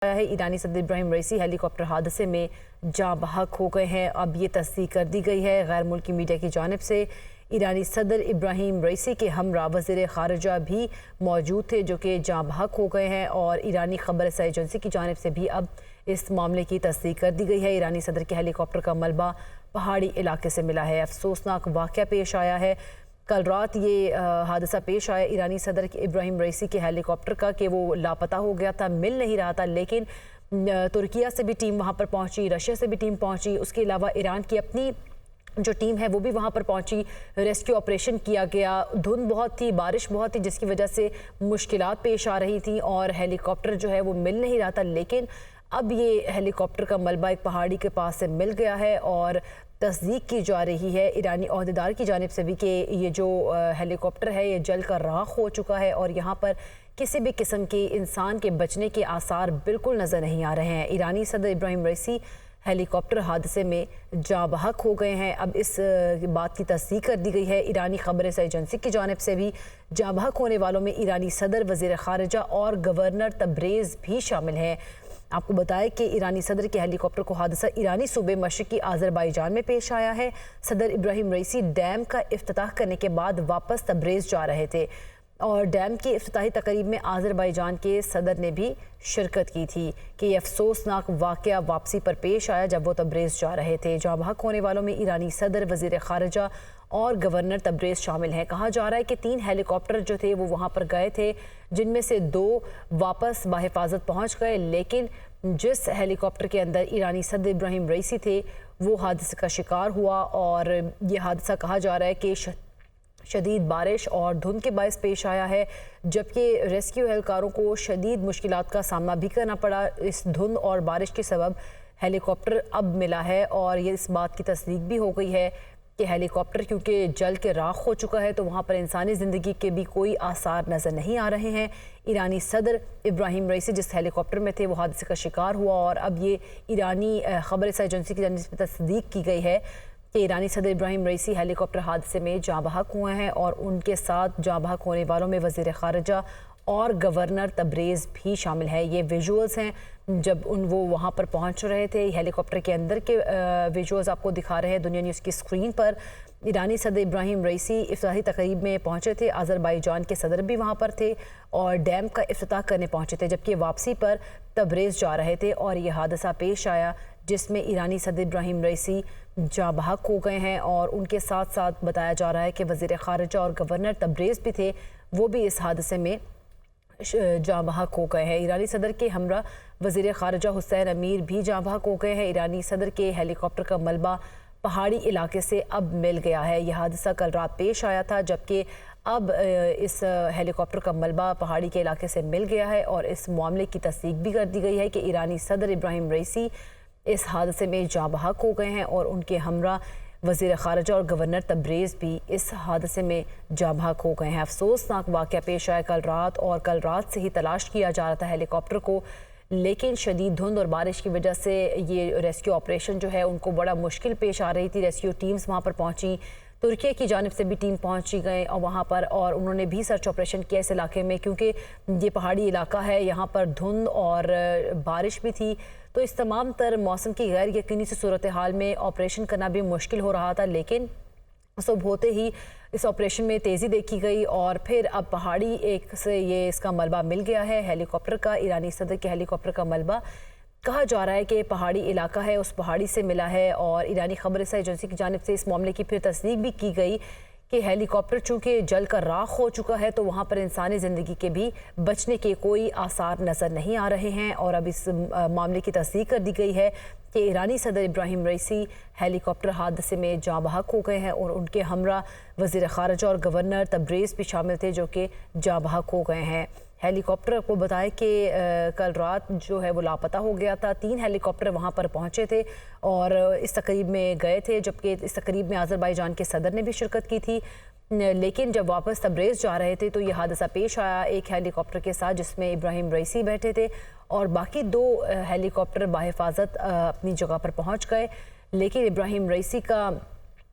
ہے ایرانی صدر ابراہیم رئیسی ہیلی کاپٹر حادثے میں جاں بحق ہو گئے ہیں۔ اب یہ تصدیق کر دی گئی ہے غیر ملکی میڈیا کی جانب سے۔ ایرانی صدر ابراہیم رئیسی کے ہمراہ وزیر خارجہ بھی موجود تھے جو کہ جاں بحق ہو گئے ہیں، اور ایرانی خبر رسائی ایجنسی کی جانب سے بھی اب اس معاملے کی تصدیق کر دی گئی ہے۔ ایرانی صدر کے ہیلی کاپٹر کا ملبہ پہاڑی علاقے سے ملا ہے۔ افسوسناک واقعہ پیش آیا ہے۔ کل رات یہ حادثہ پیش آیا ایرانی صدر ابراہیم رئیسی کے ہیلی کاپٹر کا کہ وہ لاپتہ ہو گیا تھا، مل نہیں رہا تھا، لیکن ترکیہ سے بھی ٹیم وہاں پر پہنچی، رشیا سے بھی ٹیم پہنچی، اس کے علاوہ ایران کی اپنی جو ٹیم ہے وہ بھی وہاں پر پہنچی، ریسکیو آپریشن کیا گیا۔ دھند بہت تھی، بارش بہت تھی، جس کی وجہ سے مشکلات پیش آ رہی تھیں اور ہیلی کاپٹر جو ہے وہ مل نہیں رہا تھا، لیکن اب یہ ہیلی کاپٹر کا ملبہ ایک پہاڑی کے پاس سے مل گیا ہے اور تصدیق کی جا رہی ہے ایرانی عہدیدار کی جانب سے بھی کہ یہ جو ہیلی کاپٹر ہے یہ جل کر راکھ ہو چکا ہے اور یہاں پر کسی بھی قسم کے انسان کے بچنے کے آثار بالکل نظر نہیں آ رہے ہیں۔ ایرانی صدر ابراہیم رئیسی ہیلی کاپٹر حادثے میں جاں بحق ہو گئے ہیں۔ اب اس بات کی تصدیق کر دی گئی ہے ایرانی خبر رسائی ایجنسی کی جانب سے بھی۔ جاں بحق ہونے والوں میں ایرانی صدر، وزیر خارجہ اور گورنر تبریز بھی شامل ہیں۔ آپ کو بتائیں کہ ایرانی صدر کے ہیلی کاپٹر کو حادثہ ایرانی صوبے مشرقی آذربائیجان میں پیش آیا ہے۔ صدر ابراہیم رئیسی ڈیم کا افتتاح کرنے کے بعد واپس تبریز جا رہے تھے اور ڈیم کی افتتاحی تقریب میں آذربائیجان کے صدر نے بھی شرکت کی تھی کہ یہ افسوسناک واقعہ واپسی پر پیش آیا جب وہ تبریز جا رہے تھے۔ جاں بحق ہونے والوں میں ایرانی صدر، وزیر خارجہ اور گورنر تبریز شامل ہیں۔ کہا جا رہا ہے کہ 3 ہیلی کاپٹر جو تھے وہ وہاں پر گئے تھے، جن میں سے 2 واپس بحفاظت پہنچ گئے، لیکن جس ہیلی کاپٹر کے اندر ایرانی صدر ابراہیم رئیسی تھے وہ حادثے کا شکار ہوا، اور یہ حادثہ کہا جا رہا ہے کہ شدید بارش اور دھند کے باعث پیش آیا ہے، جبکہ ریسکیو اہلکاروں کو شدید مشکلات کا سامنا بھی کرنا پڑا۔ اس دھند اور بارش کے سبب ہیلی کاپٹر اب ملا ہے اور یہ اس بات کی تصدیق بھی ہو گئی ہے کہ ہیلی کاپٹر کیونکہ جل کے راکھ ہو چکا ہے تو وہاں پر انسانی زندگی کے بھی کوئی آثار نظر نہیں آ رہے ہیں۔ ایرانی صدر ابراہیم رئیسی جس ہیلی کاپٹر میں تھے وہ حادثے کا شکار ہوا، اور اب یہ ایرانی خبر رسائی ایجنسی کی جانب سے تصدیق کی گئی ہے کہ ایرانی صدر ابراہیم رئیسی ہیلی کاپٹر حادثے میں جاں بحق ہوئے ہیں، اور ان کے ساتھ جاں بحق ہونے والوں میں وزیر خارجہ اور گورنر تبریز بھی شامل ہے۔ یہ ویژولز ہیں جب وہ وہاں پر پہنچ رہے تھے، ہیلی کاپٹر کے اندر کے ویژولز آپ کو دکھا رہے ہیں دنیا نیوز کی سکرین پر۔ ایرانی صدر ابراہیم رئیسی افتتاحی تقریب میں پہنچے تھے، آذربائیجان کے صدر بھی وہاں پر تھے اور ڈیم کا افتتاح کرنے پہنچے تھے، جبکہ واپسی پر تبریز جا رہے تھے اور یہ حادثہ پیش آیا جس میں ایرانی صدر ابراہیم رئیسی جاں بحق ہو گئے ہیں، اور ان کے ساتھ ساتھ بتایا جا رہا ہے کہ وزیر خارجہ اور گورنر تبریز بھی تھے، وہ بھی اس حادثے میں جاں بحق ہو گئے ہیں۔ ایرانی صدر کے ہمراہ وزیر خارجہ حسین امیر بھی جاں بحق ہو گئے ہیں۔ ایرانی صدر کے ہیلی کاپٹر کا ملبہ پہاڑی علاقے سے اب مل گیا ہے۔ یہ حادثہ کل رات پیش آیا تھا، جبکہ اب اس ہیلی کاپٹر کا ملبہ پہاڑی کے علاقے سے مل گیا ہے، اور اس معاملے کی تصدیق بھی کر دی گئی ہے کہ ایرانی صدر ابراہیم رئیسی اس حادثے میں جاں بحق ہو گئے ہیں، اور ان کے ہمراہ وزیر خارجہ اور گورنر تبریز بھی اس حادثے میں جاں بحق ہو گئے ہیں۔ افسوسناک واقعہ پیش آیا کل رات، اور کل رات سے ہی تلاش کیا جا رہا تھا ہیلی کاپٹر کو، لیکن شدید دھند اور بارش کی وجہ سے یہ ریسکیو آپریشن جو ہے ان کو بڑا مشکل پیش آ رہی تھی۔ ریسکیو ٹیمز وہاں پر پہنچی، ترکیہ کی جانب سے بھی ٹیم پہنچی گئے اور وہاں پر، اور انہوں نے بھی سرچ آپریشن کیا اس علاقے میں، کیونکہ یہ پہاڑی علاقہ ہے، یہاں پر دھند اور بارش بھی تھی، تو اس تمام تر موسم کی غیر یقینی سی صورتحال میں آپریشن کرنا بھی مشکل ہو رہا تھا، لیکن صبح ہوتے ہی اس آپریشن میں تیزی دیکھی گئی، اور پھر اب پہاڑی ایک سے یہ اس کا ملبہ مل گیا ہے ہیلی کاپٹر کا۔ ایرانی صدر کے ہیلی کاپٹر کا ملبہ کہا جا رہا ہے کہ پہاڑی علاقہ ہے، اس پہاڑی سے ملا ہے، اور ایرانی خبر رسائی ایجنسی کی جانب سے اس معاملے کی پھر تصدیق بھی کی گئی کہ ہیلی کاپٹر چونکہ جل کر راکھ ہو چکا ہے تو وہاں پر انسانی زندگی کے بھی بچنے کے کوئی آثار نظر نہیں آ رہے ہیں، اور اب اس معاملے کی تصدیق کر دی گئی ہے کہ ایرانی صدر ابراہیم رئیسی ہیلی کاپٹر حادثے میں جاں بحق ہو گئے ہیں، اور ان کے ہمراہ وزیر خارجہ اور گورنر تبریز بھی شامل تھے جو کہ جاں بحق ہو گئے ہیں۔ ہیلی کاپٹر کو بتائیں کہ کل رات جو ہے وہ لاپتہ ہو گیا تھا، 3 ہیلی کاپٹر وہاں پر پہنچے تھے اور اس تقریب میں گئے تھے، جبکہ اس تقریب میں آذربائیجان کے صدر نے بھی شرکت کی تھی، لیکن جب واپس تبریز جا رہے تھے تو یہ حادثہ پیش آیا ایک ہیلی کاپٹر کے ساتھ جس میں ابراہیم رئیسی بیٹھے تھے، اور باقی 2 ہیلی کاپٹر بحفاظت اپنی جگہ پر پہنچ گئے، لیکن ابراہیم رئیسی کا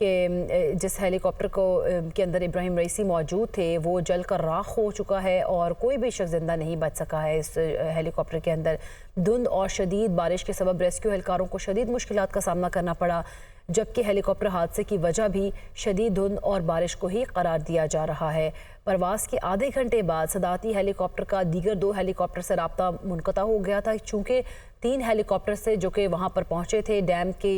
کہ جس ہیلی کاپٹر کے اندر ابراہیم رئیسی موجود تھے وہ جل کر راکھ ہو چکا ہے اور کوئی بھی شخص زندہ نہیں بچ سکا ہے اس ہیلی کاپٹر کے اندر۔ دھند اور شدید بارش کے سبب ریسکیو اہلکاروں کو شدید مشکلات کا سامنا کرنا پڑا، جبکہ ہیلی کاپٹر حادثے کی وجہ بھی شدید دھند اور بارش کو ہی قرار دیا جا رہا ہے۔ پرواز کے آدھے گھنٹے بعد صدارتی ہیلی کاپٹر کا دیگر 2 ہیلی کاپٹر سے رابطہ منقطع ہو گیا تھا، چونکہ 3 ہیلی کاپٹر سے جو کہ وہاں پر پہنچے تھے ڈیم کے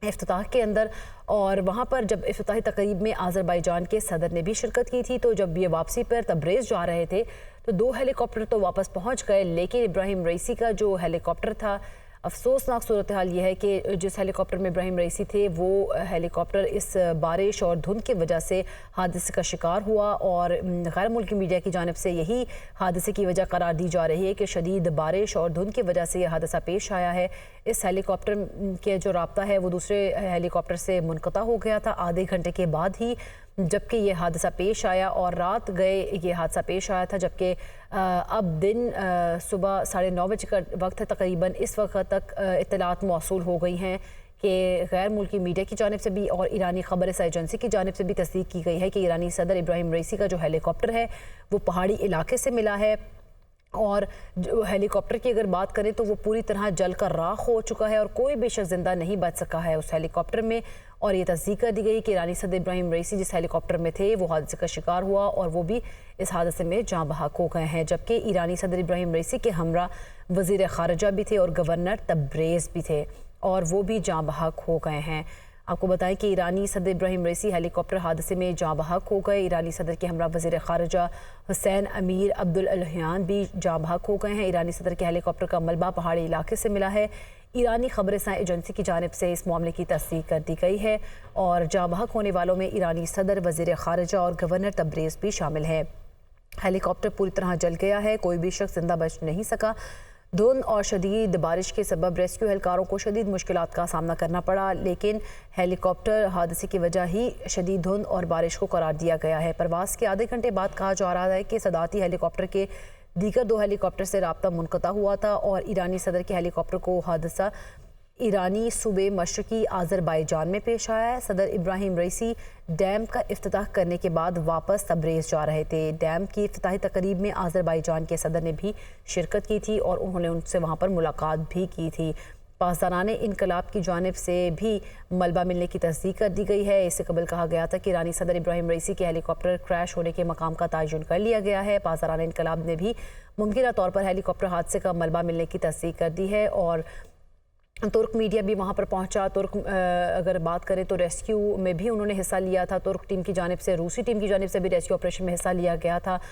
افتتاح کے اندر، اور وہاں پر جب افتتاحی تقریب میں آذربائیجان کے صدر نے بھی شرکت کی تھی، تو جب یہ واپسی پر تبریز جا رہے تھے تو 2 ہیلی کاپٹر تو واپس پہنچ گئے، لیکن ابراہیم رئیسی کا جو ہیلی کاپٹر تھا، افسوسناک صورتحال یہ ہے کہ جس ہیلی کاپٹر میں ابراہیم رئیسی تھے وہ ہیلی کاپٹر اس بارش اور دھند کی وجہ سے حادثے کا شکار ہوا، اور غیر ملکی میڈیا کی جانب سے یہی حادثے کی وجہ قرار دی جا رہی ہے کہ شدید بارش اور دھند کی وجہ سے یہ حادثہ پیش آیا ہے۔ اس ہیلی کاپٹر کے جو رابطہ ہے وہ دوسرے ہیلی کاپٹر سے منقطع ہو گیا تھا آدھے گھنٹے کے بعد ہی، جبکہ یہ حادثہ پیش آیا، اور رات گئے یہ حادثہ پیش آیا تھا، جبکہ اب دن صبح 9:30 بجے کا وقت ہے تقریباً۔ اس وقت تک اطلاعات موصول ہو گئی ہیں کہ غیر ملکی میڈیا کی جانب سے بھی اور ایرانی خبر رساں ایجنسی کی جانب سے بھی تصدیق کی گئی ہے کہ ایرانی صدر ابراہیم رئیسی کا جو ہیلی کاپٹر ہے وہ پہاڑی علاقے سے ملا ہے، اور جو ہیلی کاپٹر کی اگر بات کریں تو وہ پوری طرح جل کر راکھ ہو چکا ہے اور کوئی بھی شخص زندہ نہیں بچ سکا ہے اس ہیلی کاپٹر میں۔ اور یہ تصدیق کر دی گئی کہ ایرانی صدر ابراہیم رئیسی جس ہیلی کاپٹر میں تھے وہ حادثے کا شکار ہوا اور وہ بھی اس حادثے میں جاں بحق ہو گئے ہیں، جبکہ ایرانی صدر ابراہیم رئیسی کے ہمراہ وزیر خارجہ بھی تھے اور گورنر تبریز بھی تھے، اور وہ بھی جاں بحق ہو گئے ہیں۔ آپ کو بتائیں کہ ایرانی صدر ابراہیم رئیسی ہیلی کاپٹر حادثے میں جاں بحق ہو گئے۔ ایرانی صدر کے ہمراہ وزیر خارجہ حسین امیر عبداللہیان بھی جاں بحق ہو گئے ہیں۔ ایرانی صدر کے ہیلی کاپٹر کا ملبہ پہاڑی علاقے سے ملا ہے۔ ایرانی خبر رساں ایجنسی کی جانب سے اس معاملے کی تصدیق کر دی گئی ہے، اور جاں بحق ہونے والوں میں ایرانی صدر، وزیر خارجہ اور گورنر تبریز بھی شامل ہے۔ ہیلی کاپٹر پوری طرح جل گیا ہے، کوئی بھی شخص زندہ بچ نہیں سکا۔ دھند اور شدید بارش کے سبب ریسکیو اہلکاروں کو شدید مشکلات کا سامنا کرنا پڑا، لیکن ہیلی کاپٹر حادثے کی وجہ ہی شدید دھند اور بارش کو قرار دیا گیا ہے۔ پرواز کے آدھے گھنٹے بعد کہا جا رہا ہے کہ صدارتی ہیلی کاپٹر کے دیگر 2 ہیلی کاپٹر سے رابطہ منقطع ہوا تھا، اور ایرانی صدر کے ہیلی کاپٹر کو حادثہ ایرانی صوبے مشرقی آذربائیجان میں پیش آیا ہے۔ صدر ابراہیم رئیسی ڈیم کا افتتاح کرنے کے بعد واپس تبریز جا رہے تھے۔ ڈیم کی افتتاحی تقریب میں آذربائیجان کے صدر نے بھی شرکت کی تھی اور انہوں نے ان سے وہاں پر ملاقات بھی کی تھی۔ پاسداران انقلاب کی جانب سے بھی ملبہ ملنے کی تصدیق کر دی گئی ہے۔ اس سے قبل کہا گیا تھا کہ ایرانی صدر ابراہیم رئیسی کے ہیلی کاپٹر کریش ہونے کے مقام کا تعین کر لیا گیا ہے۔ پاسداران انقلاب نے بھی ممکنہ طور پر ہیلی کاپٹر حادثے کا ملبہ ملنے کی تصدیق کر دی ہے، اور ترک میڈیا بھی وہاں پر پہنچا۔ ترک اگر بات کریں تو ریسکیو میں بھی انہوں نے حصہ لیا تھا، ترک ٹیم کی جانب سے، روسی ٹیم کی جانب سے بھی ریسکیو آپریشن میں حصہ لیا گیا تھا،